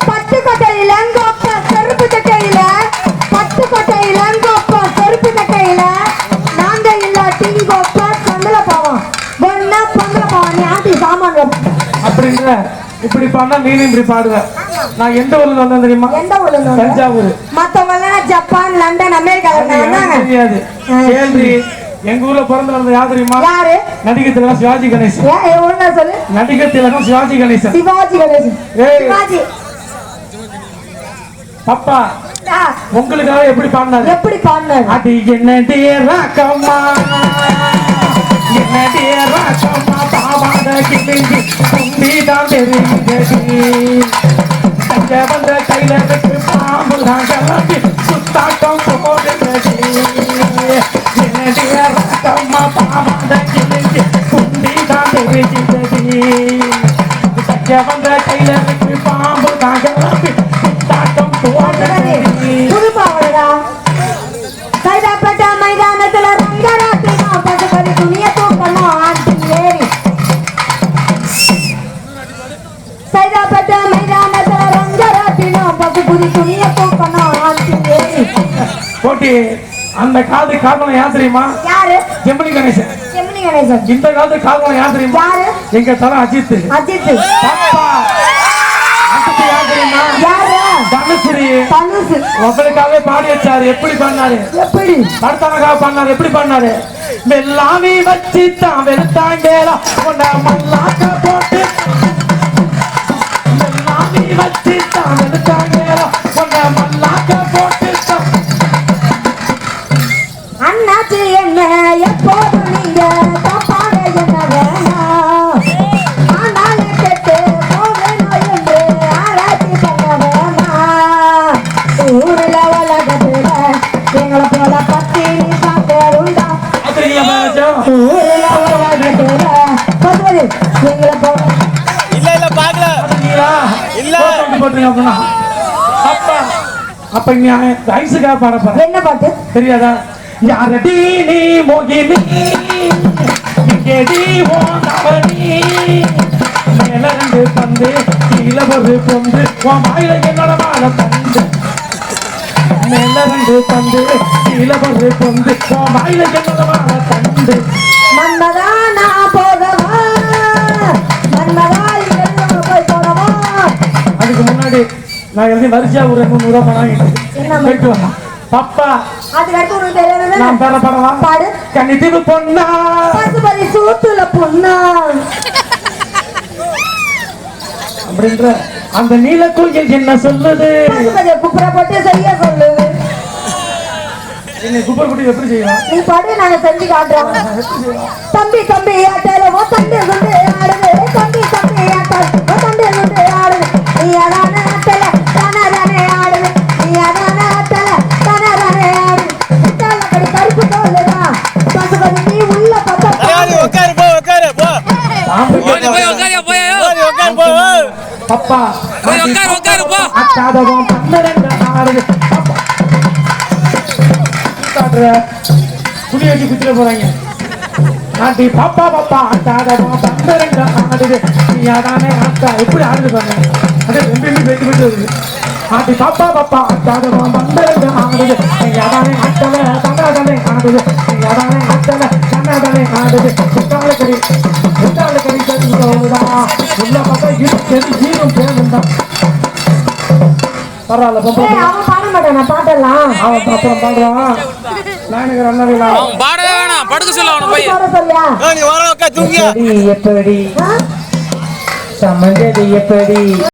பட்டுக்கோட்டையில செருப்பு சட்டையில பட்டுக்கோட்டையில செருப்பு சட்டையில நாங்க இல்லாட்டி பொங்கல போவோம் பொண்ணா பொங்கல போவோம் நீ ஆண்டி சாமான் அப்படின்ற இப்படி பண்ணா நீனும் இப்படி பாடுவ. நான் எந்த ஊர்ல வந்தேன் தெரியுமா? எந்த ஊர்ல இருந்து? தஞ்சாவூர். மத்தவங்க ஜப்பான் லண்டன் அமெரிக்கால இருந்தாங்க. தெரியாது. கேள்வி எங்க ஊர்ல பிறந்து வந்த யார் தெரியுமா? யாரு? நடிகர் திலகம் சிவாஜி கணேசன். ஒழுங்கா சொல்லு. நடிகர் திலகம் சிவாஜி கணேசன். சிவாஜி கணேசன். சிவாஜி. அப்பா உங்களுக்காக எப்படி பாடினாரு? எப்படி பாடினாரு? அது என்னடி ராக்கம்மா என்னடி ராக்கம்மா பாவாட கிழிஞ்சி கும்பிதான் தெரியுதடி தங்க வந்த கையில வெட்டு பாம்பு தான் கிளம்பி சுத்தாட்டம் போடுதடி என்னடி ராக்கம்மா பாவாட கிழிஞ்சி கும்பிதான் தெரியுதடி தங்க வந்த கையில வெட்டு பாம்பு தான் கிளம்பி சுத்தாட்டம் போடுதடி. புதுப்பாவடா சைதாப்பேட்டை மைதானத்துல ரங்கராத்திரி பசுபதி துணிய தூக்கணும் ஆண்டி ஏறி சைதாப்பேட்டை மைதானத்துல ரங்கராத்திரி பசுபதி துணிய தூக்கணும் ஆண்டி ஏறி போட்டி அந்த காலத்து காரணம் யார் தெரியுமா? யாரு? ஜெமினி கணேசன். ஜெமினி கணேசன். இந்த காலத்து காரணம் யார் தெரியுமா? யாரு? எங்க தல அஜித். அஜித். அப்பா அடுத்து யார் தெரியுமா? யாரு? தனுஸ்ரீ. தனுஷ். உங்களுக்காகவே பாடி வச்சாரு. எப்படி பண்ணாரு? எப்படி? படத்தானக்காக பண்ணாரு. எப்படி பண்ணாரு? வெள்ளாமி வச்சு தான் வெளுத்தாங்கேலா கொண்ட மல்லாக்க போட்டு வெள்ளாமி வச்சு தான் வெளுத்தாங்கேலா கொண்ட மல்லாக்க போட்டு அண்ணாச்சி என்ன எப்போதும் நீங்க தப்பாக என்ன வேணாம் ஆனாலே கெட்டு போகணும் என்று ஆராய்ச்சி பண்ண வேணாம் ஊரில் உலகத்துல எங்களை போல பத்தினி சாப்பிடுண்டா ஊரில் உலகத்துல பசுபதி எங்களை போல இல்ல பாக்கல இல்ல போட்டுருங்க அப்படின்னா அப்பா அப்ப இங்க ஐசுக்காக பாடப்பா என்ன பாட்டு தெரியாதா? யாரடி நீ மோகினி இங்கேடி ஓந்தவனி மேல ரெண்டு பந்து கீழே ஒரு பொந்து உன் வாயில என்னோட வாழ தந்து மேல ரெண்டு பந்து கீழே ஒரு பொந்து உன் வாயில என்னோட வாழ தந்து மன்மதா நான் போகவா மன்மதா இங்க போய் போடவா. அதுக்கு முன்னாடி நான் எழுதி வரிசையா ஒரு 200 ரூபாய் பணம் போயிட்டு வரலாம். பப்பா அதுக்கு உனக்கு தெரியாது நான் பேர படவா பாடு. கன்னித்தீவு பொண்ணா பசுபதி சூத்துல பொண்ணா அப்படின்ற அந்த நீலக்குயில் என்ன சொல்லுது? பசுபதியை குப்புற போட்டு செய்ய சொல்லு. என்னை குப்பர் குட்டி எப்படி செய்யலாம்? நீ பாடு நாங்க செஞ்சு காட்டுறோம். தம்பி தம்பி ஆட்டல ஓ தம்பி குண்டு ஆடுது தம்பி தம்பி ஆட்டல் ஓ தம்பி குண்டு ஆடுது நீ அதான ஆட்டல தானே ஆடுது நீ அதான ஆட்டல தானே ஆடுது கடி கருப்பு தோலுதா பசுபதி நீ உள்ள பத்த உட்காரு போ உட்காரு போ போய் உட்காரு போய் உட்காரு போ பப்பா போய் உட்காரு போ அச்சாதகம் 12 ஆடுது காட்டுற துணி வச்சு குத்திர போறாங்க. ஆண்டி பாப்பா பாப்பா அச்சாதகம் 12 ஆடுது நீ அதானே ஆட்டா எப்படி ஆடுது பாருங்க. அதே ரெண்டு வெட்டி வெட்டி வருது. ஆண்டி பாப்பா பாப்பா அச்சாதகம் 12 ஆடுது நீ அதானே ஆட்டல தந்தாதானே ஆடுது நீ அதானே ஆட்டல தந்தாதானே ஆடுது உட்கால கறி கறிதான் உள்ள பார்த்தா இருக்கு ஜீவம் பேருந்தான் பரவாயில்ல பப்பா. அவன் பாட மாட்டான் பாட்டெல்லாம் அவன் அப்புறம் பாடுறான். நாயனகர் அண்ணா பாடவே வேணாம் படுக்க சொல்ல அவன போய் பாட சொல்லியா நீ வர உட்கார் தூங்கியா எப்படி சமஞ்சது எப்படி